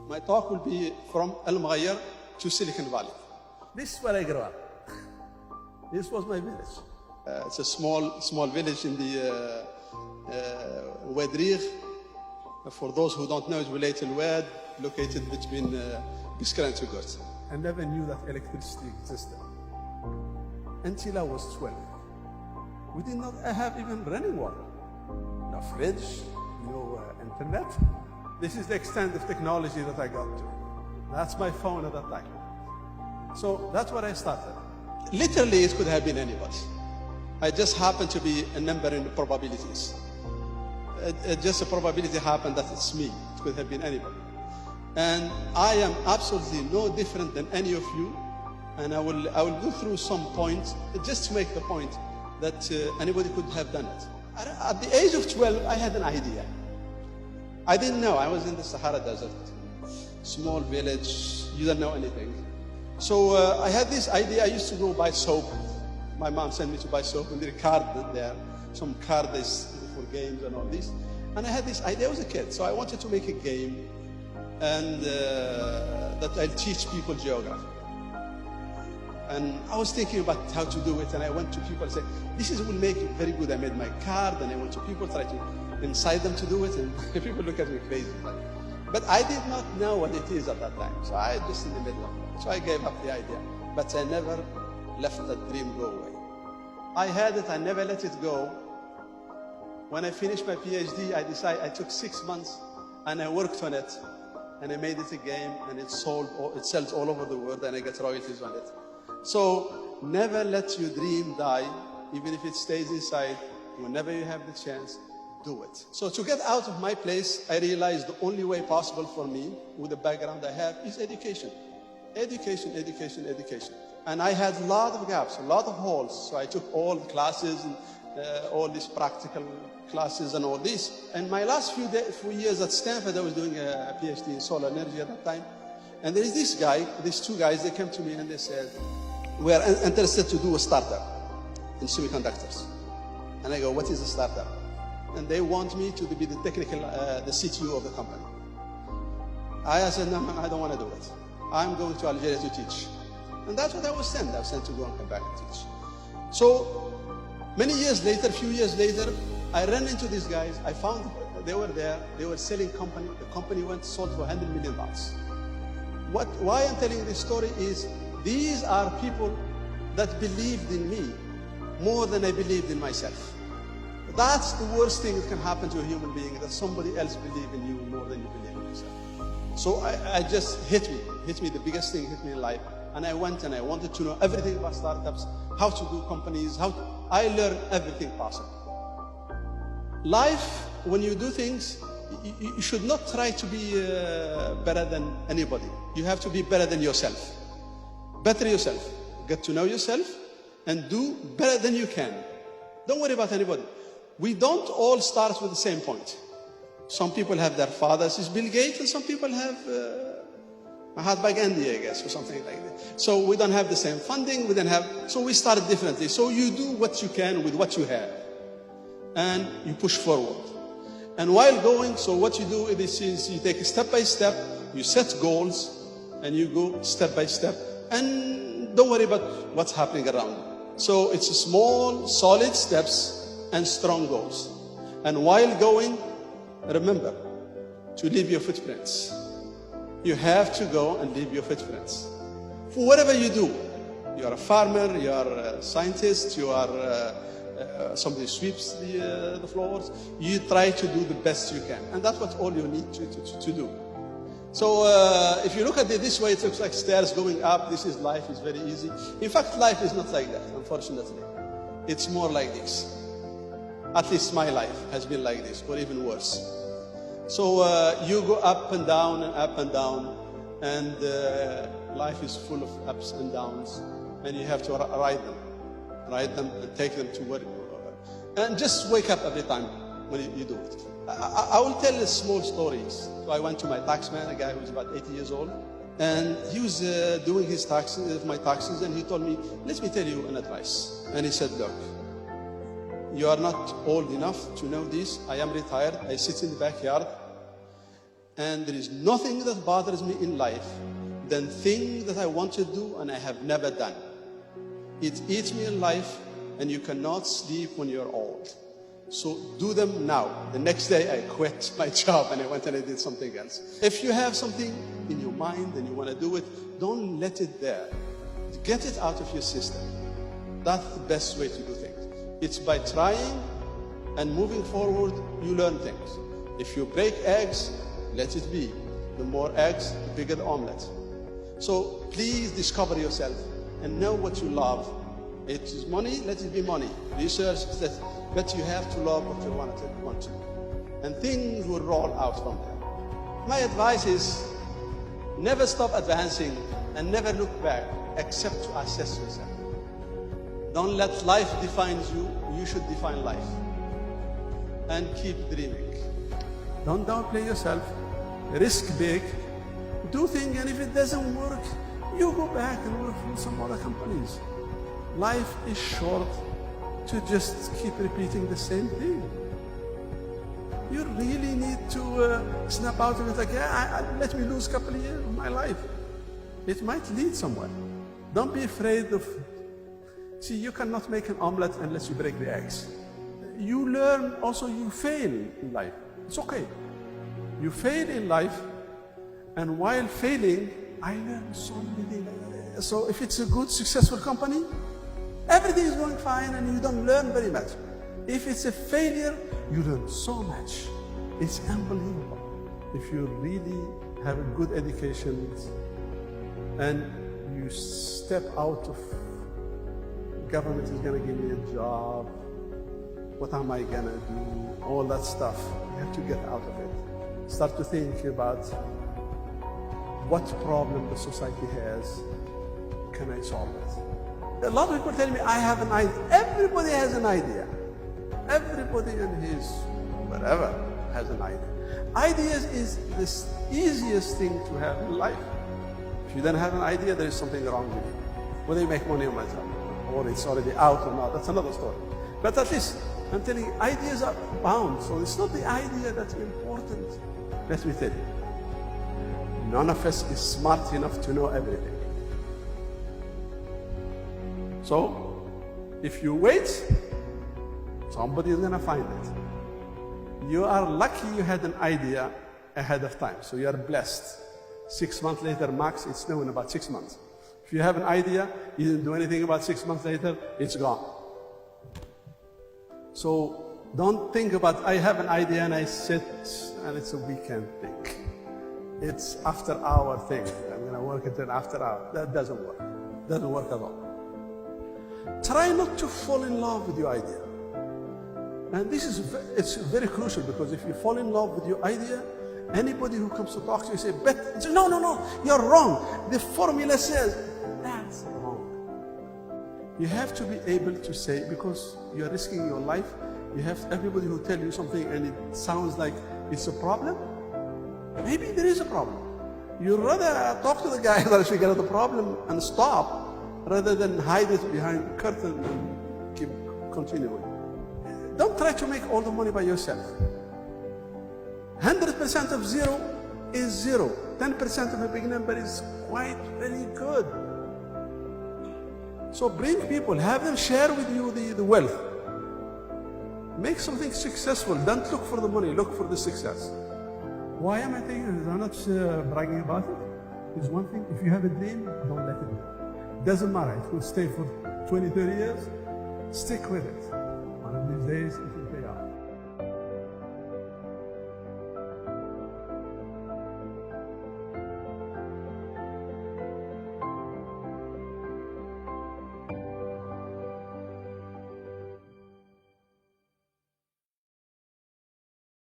My talk will be from Al-Mughayr to Silicon Valley. This is where I grew up. This was my village. It's a small village in the Wadrigh. For those who don't know, it's Wilayat al-Wad, located between Biskra and Tugurt. I never knew that electricity existed until I was 12. We did not have even running water. No fridge, no internet. This is the extent of technology that I got to. That's my phone at that time. So that's what I started. Literally, it could have been anybody. I just happened to be a number in the probabilities. Just a probability happened that it's me. It could have been anybody. And I am absolutely no different than any of you. And I will go through some points just to make the point that anybody could have done it. At the age of 12, I had an idea. I didn't know. I was in the Sahara Desert, small village. You don't know anything. So I had this idea. I used to go buy soap. My mom sent me to buy soap, and there are cards there, some cards for games and all this. And I had this idea. I was a kid, so I wanted to make a game, and that I'll teach people geography. And I was thinking about how to do it, and I went to people and said, "This will make it very good." I made my card, and I went to people, try to incite them to do it, and people look at me crazy. But I did not know what it is at that time, so I just in the middle of it. So I gave up the idea, but I never left that dream go away. I had it, I never let it go. When I finished my PhD, I took 6 months, and I worked on it, and I made it a game, and it sells all over the world, and I get royalties on it. So never let your dream die, even if it stays inside. Whenever you have the chance, do it. So to get out of my place, I realized the only way possible for me, with the background I have, is education. Education, education, education. And I had a lot of gaps, a lot of holes. So I took all the classes, and all these practical classes and all this. And my last few years at Stanford, I was doing a PhD in solar energy at that time. And there is this guy, these two guys, they came to me and they said, "We are interested to do a startup in semiconductors." And I go, "What is a startup?" And they want me to be the technical, the CTO of the company. I said, "No, I don't want to do it. I'm going to Algeria to teach." And that's what I was sent. I was sent to go and come back and teach. So many years later, a few years later, I ran into these guys. I found they were there. They were selling company. The company sold for $100 million. Why I'm telling this story is these are people that believed in me more than I believed in myself. That's the worst thing that can happen to a human being, that somebody else believes in you more than you believe in yourself. So I just hit me, the biggest thing hit me in life. And I went and I wanted to know everything about startups, how to do companies, I learned everything possible. Life, when you do things, you should not try to be better than anybody. You have to be better than yourself. Better yourself. Get to know yourself and do better than you can. Don't worry about anybody. We don't all start with the same point. Some people have their fathers is Bill Gates, and some people have Mahatma Gandhi, I guess, or something like that. So we don't have the same funding. So we started differently. So you do what you can with what you have, and you push forward. And while going, so what you do is you take it step by step. You set goals, and you go step by step, and don't worry about what's happening around you. So it's small, solid steps and strong goals. And while going, remember to leave your footprints. You have to go and leave your footprints. For whatever you do, you are a farmer, you are a scientist, you are somebody sweeps the floors, you try to do the best you can. And that's what all you need to do. So if you look at it this way, it looks like stairs going up. This is life, is very easy. In fact, life is not like that, unfortunately. It's more like this. At least my life has been like this, or even worse. So you go up and down and up and down, and life is full of ups and downs, and you have to ride them and take them to where, and just wake up every time when you do it. I will tell small stories. So I went to my taxman, a guy who was about 80 years old, and he was doing his taxes, my taxes, and he told me, "Let me tell you an advice." And he said, "Look, you are not old enough to know this. I am retired. I sit in the backyard. And there is nothing that bothers me in life than things that I want to do and I have never done. It eats me in life, and you cannot sleep when you're old. So do them now. The next day I quit my job and I went and I did something else. If you have something in your mind and you want to do it, don't let it there. Get it out of your system. That's the best way to do things. It's by trying and moving forward, you learn things. If you break eggs, let it be. The more eggs, the bigger the omelette. So please discover yourself and know what you love. It is money, let it be money. Research that, but you have to love what you want to. And things will roll out from there. My advice is never stop advancing and never look back except to assess yourself. Don't let life define you, you should define life. And keep dreaming. Don't downplay yourself, risk big, do things, and if it doesn't work, you go back and work for some other companies. Life is short to just keep repeating the same thing. You really need to snap out of it like, let me lose a couple of years of my life. It might lead somewhere. Don't be afraid of, see, you cannot make an omelette unless you break the eggs. You learn, also you fail in life. It's okay. You fail in life, and while failing, I learned so many things. So if it's a good, successful company, everything is going fine and you don't learn very much. If it's a failure, you learn so much. It's unbelievable. If you really have a good education and you step out of, government is going to give me a job, what am I going to do, all that stuff. You have to get out of it. Start to think about what problem the society has, can I solve it? A lot of people tell me, I have an idea. Everybody has an idea. Everybody in his whatever has an idea. Ideas is the easiest thing to have in life. If you don't have an idea, there is something wrong with you. Whether you make money or not, or it's already out or not, that's another story. But at least, I'm telling you, ideas are bound. So it's not the idea that's important. Let me tell you, none of us is smart enough to know everything. So, if you wait, somebody is going to find it. You are lucky you had an idea ahead of time, so you are blessed. 6 months later, max, it's known about 6 months. If you have an idea, you didn't do anything about 6 months later, it's gone. So, don't think about, I have an idea and I sit and it's a weekend thing. It's after hour thing. I'm going to work it in after hour. That doesn't work. Doesn't work at all. Try not to fall in love with your idea. And this is, it's very crucial, because if you fall in love with your idea, anybody who comes to talk to you say, but no, you're wrong. The formula says, that's wrong. You have to be able to say, because you're risking your life, you have everybody who tell you something and it sounds like it's a problem. Maybe there is a problem. You'd rather talk to the guy that figure out the problem and stop, rather than hide it behind the curtain and keep continuing. Don't try to make all the money by yourself. 100% of zero is zero. 10% of a big number is quite very good. So bring people, have them share with you the wealth. Make something successful. Don't look for the money, look for the success. Why am I saying this? I'm not bragging about it. It's one thing, if you have a dream, don't let it go. Doesn't matter, it will stay for 20, 30 years. Stick with it. One of these days,